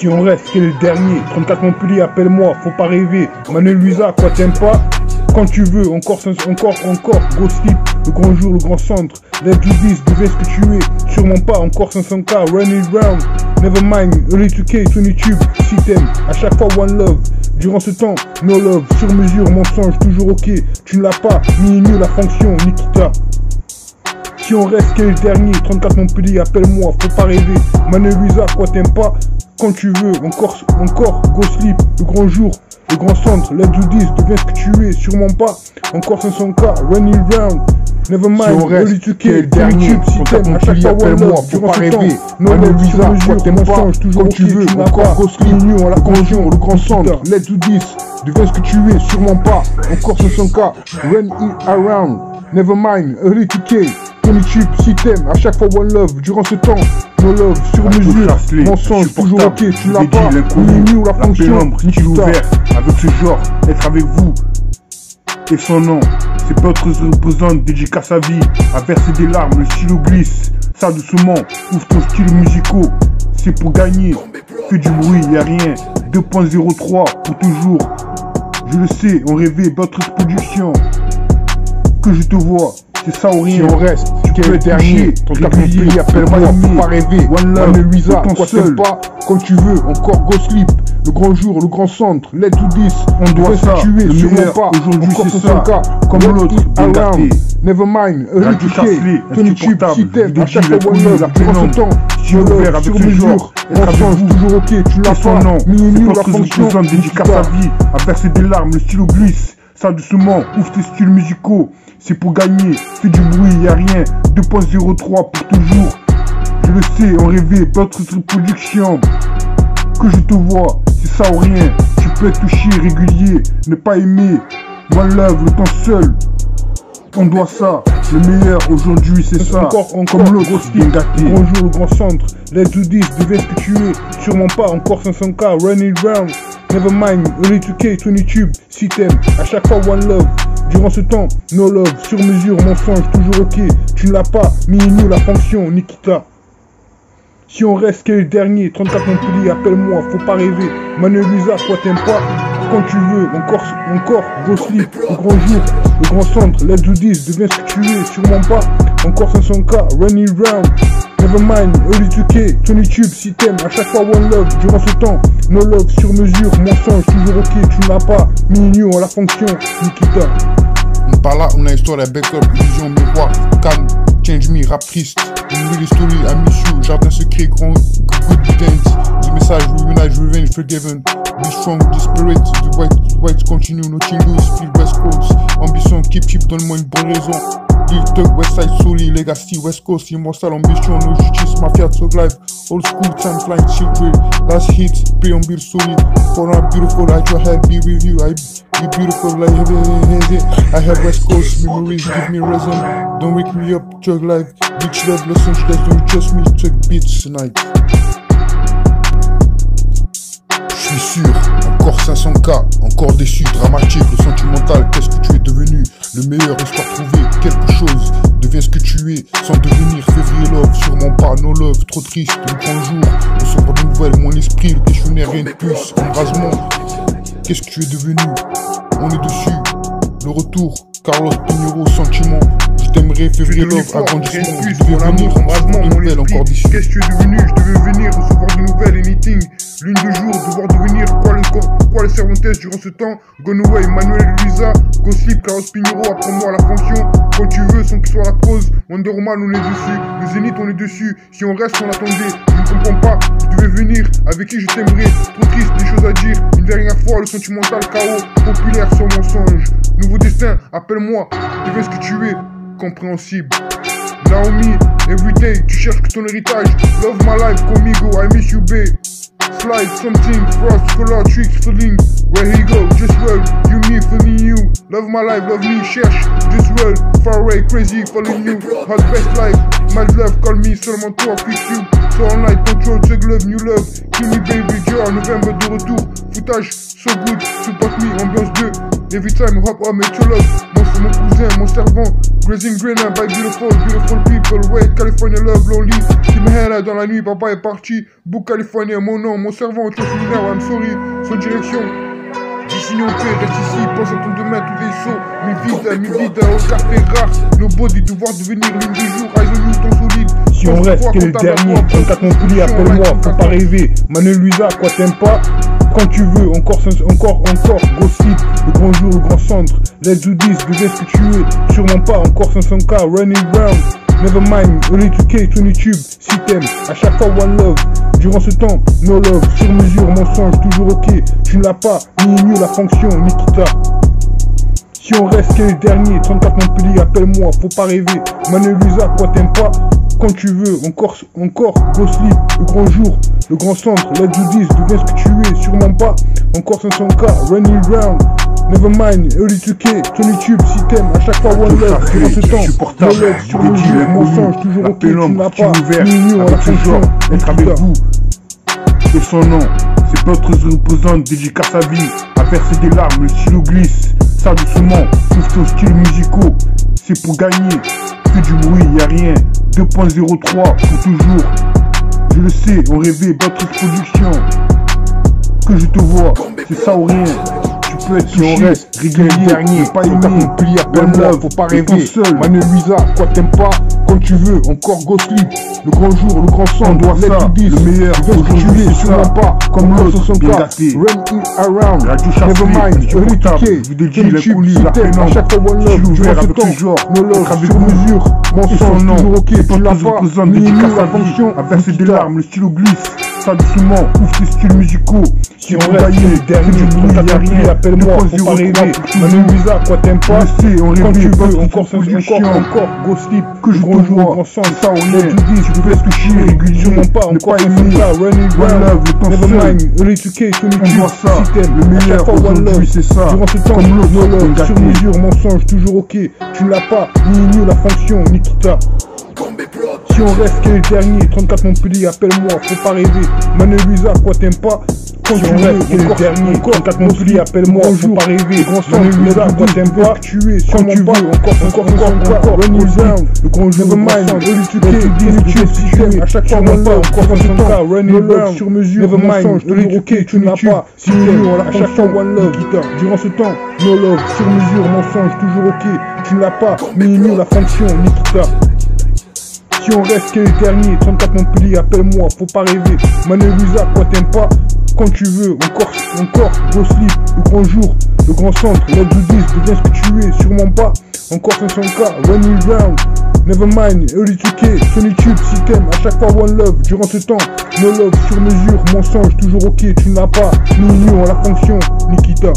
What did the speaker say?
Si on reste, quel est le dernier? 34 Montpellier, appelle-moi, faut pas rêver. Manuel Luisa, quoi t'aimes pas? Quand tu veux, encore, go slip, le grand jour, le grand centre. Let's do this, deviens ce que tu es. Sûrement pas, encore 500K, run it round. Never mind, early 2K, 20 tubes, si t'aimes, à chaque fois one love. Durant ce temps, no love, sur mesure, mensonge, toujours ok. Tu ne l'as pas, ni la fonction, Nikita. Si on reste, quel est le dernier? 34 Montpellier, appelle-moi, faut pas rêver. Manuel Luisa, quoi t'aimes pas? Quand tu veux, encore, go slip, le grand jour, le grand centre, let's do this, deviens ce que tu es, sûrement pas, encore 500K, run it round, never mind, si on reste, quel est le dernier? si t'aimes, à chaque fois appelle-moi, faut pas rêver, Manuel Luisa, quoi t'aimes pas? Quand tu veux, encore, go slip, le grand jour, le grand centre, let's do this, deviens ce que tu es, sûrement pas, encore 500K, run it around, never mind, early 2K, 20 tubes, si t'aimes, à chaque fois one love, durant ce temps, no love, sur mesure, mensonge, toujours ok, tu l'as pas, ou la fonction, style ouvert, avec ce genre, être avec vous, et son nom, ses potes représentent, dédicace à vie, à verser des larmes, le stylo glisse, ça doucement, ouvre ton style musicaux, c'est pour gagner, fais du bruit, y'a rien, 2.03 pour toujours, je le sais, on rêvait, votre production, que je te vois. C'est ça ou rien. Si on reste, tu peux être dernier. 34 Montpellier, appelle-moi, faut pas rêver. Manuel Luisa, quoi t'aimes pas? Quand tu veux, encore go slip. Le grand jour, le grand centre, let's do this. On doit ça, tu es, sûrement pas. Aujourd'hui c'est ça, comme l'autre, around. Never mind, early 2K, 20 tubes, si t'aimes, à chaque fois one love, durant ce temps, si ouvert avec ce genre, on change, toujours ok, tu l'as pas. C'est la fonction, dédicace à vie, à verser des larmes, le stylo glisse. Ça doucement, ouvre tes styles musicaux, c'est pour gagner, fais du bruit, y'a rien, 2.03 pour toujours. Je le sais, on rêvait, votre production, que je te vois, c'est ça ou rien. Tu peux être touché, régulier, ne pas aimer, one love, le temps seul. On doit ça, le meilleur aujourd'hui c'est ça. Encore, comme l'autre, bien gâté. Bonjour le grand centre, let's do this, deviens ce que tu es. Sûrement pas, encore 500K, run it round. Never mind, early 2K, 20 tubes, si t'aimes, à chaque fois one love. Durant ce temps, no love, sur mesure, mensonge, toujours ok. Tu ne l'as pas, ni la fonction, Nikita. Si on reste, quel est le dernier? 34 Montpellier, appelle-moi, faut pas rêver. Manuel Luisa, quoi t'aimes pas? Quand tu veux, encore, go slip, le grand jour, le grand centre, let's do this, deviens ce que tu es, sûrement pas, encore 500K, run it round, never mind, early 2K, 20 tubes, si t'aimes, à chaque fois one love, durant ce temps, no love, sur mesure, mensonge, toujours ok, tu n'as pas, à la fonction, Nikita. Par là, on a histoire, backup, vision, miroir, calme, change me, rap triste, une nouvelle story, I miss you, jardin secret, grand, good begins, du message, revenge, forgiven, be strong, desperate, the white continue, no changes, feel west coast, ambition, keep cheap, donne-moi une bonne raison, Lil Tug, west side, solid, legacy, west coast, immortal, ambition, no justice, mafia, talk life, old school, time flying, children, last hits, preamble, solid, for a beautiful, I your head, be with you, I be beautiful, like I have west coast memories, give me reason, don't wake me up, chug life, bitch love, Los Angeles, don't trust me, check beats tonight. Je suis sûr, encore 500K, encore déçu, dramatique, le sentimental, qu'est-ce que tu es devenu? Le meilleur, histoire trouvée, quelque chose, deviens ce que tu es, sans devenir, février love, sûrement pas, no love, trop triste, le grand jour, on se voit de nouvelles, mon esprit, le questionnaire, rien de plus, embrasement, qu'est-ce que tu es devenu? On est dessus, le retour, Carlos Pinheiro, sentiment, je t'aimerais, février love, agrandissement, je devais venir, embrasement, mon esprit, encore déçu. Qu'est-ce que tu es devenu? Je devais venir, recevoir de nouvelles, anything. Lune de jour, devoir devenir quoi les Cervantes durant ce temps. Gone away, Manuel Luisa, go slip, Carlos Pinheiro, apprends-moi la fonction. Quand tu veux, sans qu'il soit la cause. Wonder Woman, on est dessus. Le Zénith, on est dessus. Si on reste, on attendait. Je ne comprends pas, je devais venir. Avec qui je t'aimerais? Trop triste, des choses à dire. Une dernière fois, le sentimental chaos. Populaire sans mensonge. Nouveau destin, appelle-moi. Deviens ce que tu es. Compréhensible. Naomi, everyday, tu cherches que ton héritage. Love my life, conmigo, I miss you, babe. Slide, something, frost, color, tricks, feeling. Where he go, just well, you me, feeling you. Love my life, love me, cherche, just well. Far away, crazy, following you. Hot best life, my love, call me, seulement toi, fix you. So online, control, check love, new love. Kill me, baby, Joe, novembre de retour. Foutage, so good, support me, ambiance 2. Every time, hop, I make your love. mon cousin, mon servant. Grazing green by beautiful, beautiful people. Wait, California love lonely. Qui me là dans la nuit, papa est parti. Book California, mon nom, mon servant. Trust me now, I'm sorry. Sans direction. Décision paix, reste ici, pense à ton demain, tous les sauts. Mi vida, au café rare. Nos body, devoir devenir l'une du jour. Eyes on you, ton solide. Si on reste, quel est le dernier? 34 Montpellier, appelle-moi, faut pas rêver. Manu Luisa, quoi t'aimes pas? Quand tu veux, encore, gros slip, le grand jour, le grand centre. Let's do this, deviens ce que tu es. Sûrement pas, encore 500K, running round. Never mind, only 2K, Tony Tube, si t'aimes, à chaque fois one love. Durant ce temps, no love, sur mesure, mensonge, toujours ok. Tu ne l'as pas, ni mieux la fonction, Nikita. Si on reste, quel est le dernier? 34 Montpellier, appelle-moi, faut pas rêver. Manu Luisa, quoi t'aimes pas? Quand tu veux, encore, go sleep, le grand jour, le grand centre, let's do this, deviens ce que tu es, sûrement pas, encore 500K, running round, never mind, early 2K, Tony Tube, si t'aimes, à chaque fois one love, durant ce temps, no love, sur mesure, mensonge, toujours ok, tu n'as pas, ni mieux en la fonction, être avec vous, et son nom, c'est d'autres représente, dédicace à vie, à verser des larmes, le stylo glisse, ça doucement, tous nos styles musicaux, c'est pour gagner. Fais du bruit, y'a rien. 2.03 pour toujours. Je le sais, on rêvait, Batteries Production. Que je te vois, c'est ça ou rien. Tu peux être si on reste régulier, dernier, pas aimé, Montpellier, appelle-moi, faut pas rêver. Manu Luisa, quoi t'aimes pas? Quand tu veux, encore go sleep. Le grand jour, le grand sang, on doit ça. Le meilleur, aujourd'hui, c'est sûrement pas. Comme l'autre, bien gâté. Run it around, never mind, je retouché. Vidéo, les coulis, la pénance. À chaque fois, one love, durant ce temps. No love, sur mesure, mensonge, toujours ok. Tu l'as pas, dédicace à fonction. À verser des larmes, le stylo glisse. Ça doucement, ouvre tes styles musicaux. Si on reste dernier, du bruit, y'a rien, appelle-moi, faut pas rêver. Manu Luisa, quoi t'aimes pas? Je sais, on rêve, tu veux, encore, go sleep, que je te vois, ça on est, tu dis, tu fais ce que je suis, régulièrement pas, encore 500K, running round, le temps never mind, early 2K, Tony Tube, si t'aimes, le meilleur aujourd'hui, c'est ça, durant ce temps, comme l'autre, sur mesure, mensonge, toujours ok, tu ne l'as pas, ni mieux la fonction, Nikita. Si on reste, quel est le dernier? 34 Montpellier, appelle-moi, faut pas rêver. Manu Luisa, quoi t'aimes pas? Quand tu reste, quel est le dernier? 34 Montpellier, appelle-moi, faut pas rêver. Manu Luisa, quoi t'aimes pas? Tu es, quand tu veux, encore, running round, le grand jour, never mind, early 2K, YouTube, si tu aimes, à chaque fois, on pas, encore 500K, running round, sur mesure, never mind, early 2K, tu n'as pas, si tu aimes, à chaque fois, one love, durant ce temps, no love, sur mesure, mensonge, toujours ok, tu ne l'as pas, ni mieux la fonction, Nikita. Si on reste, quel est le dernier? 34 Montpellier, appelle-moi, faut pas rêver. Manu Luisa, quoi t'aimes pas? Quand tu veux, encore, go sleep, le grand jour, le grand centre, let's do this, deviens ce que tu es, sûrement pas, encore 500K, running round, never mind, early 2K, Tony Tube, si t'aimes, à chaque fois one love, durant ce temps, no love, sur mesure, mensonge, toujours ok, tu n'as pas, ni mieux en la fonction, Nikita.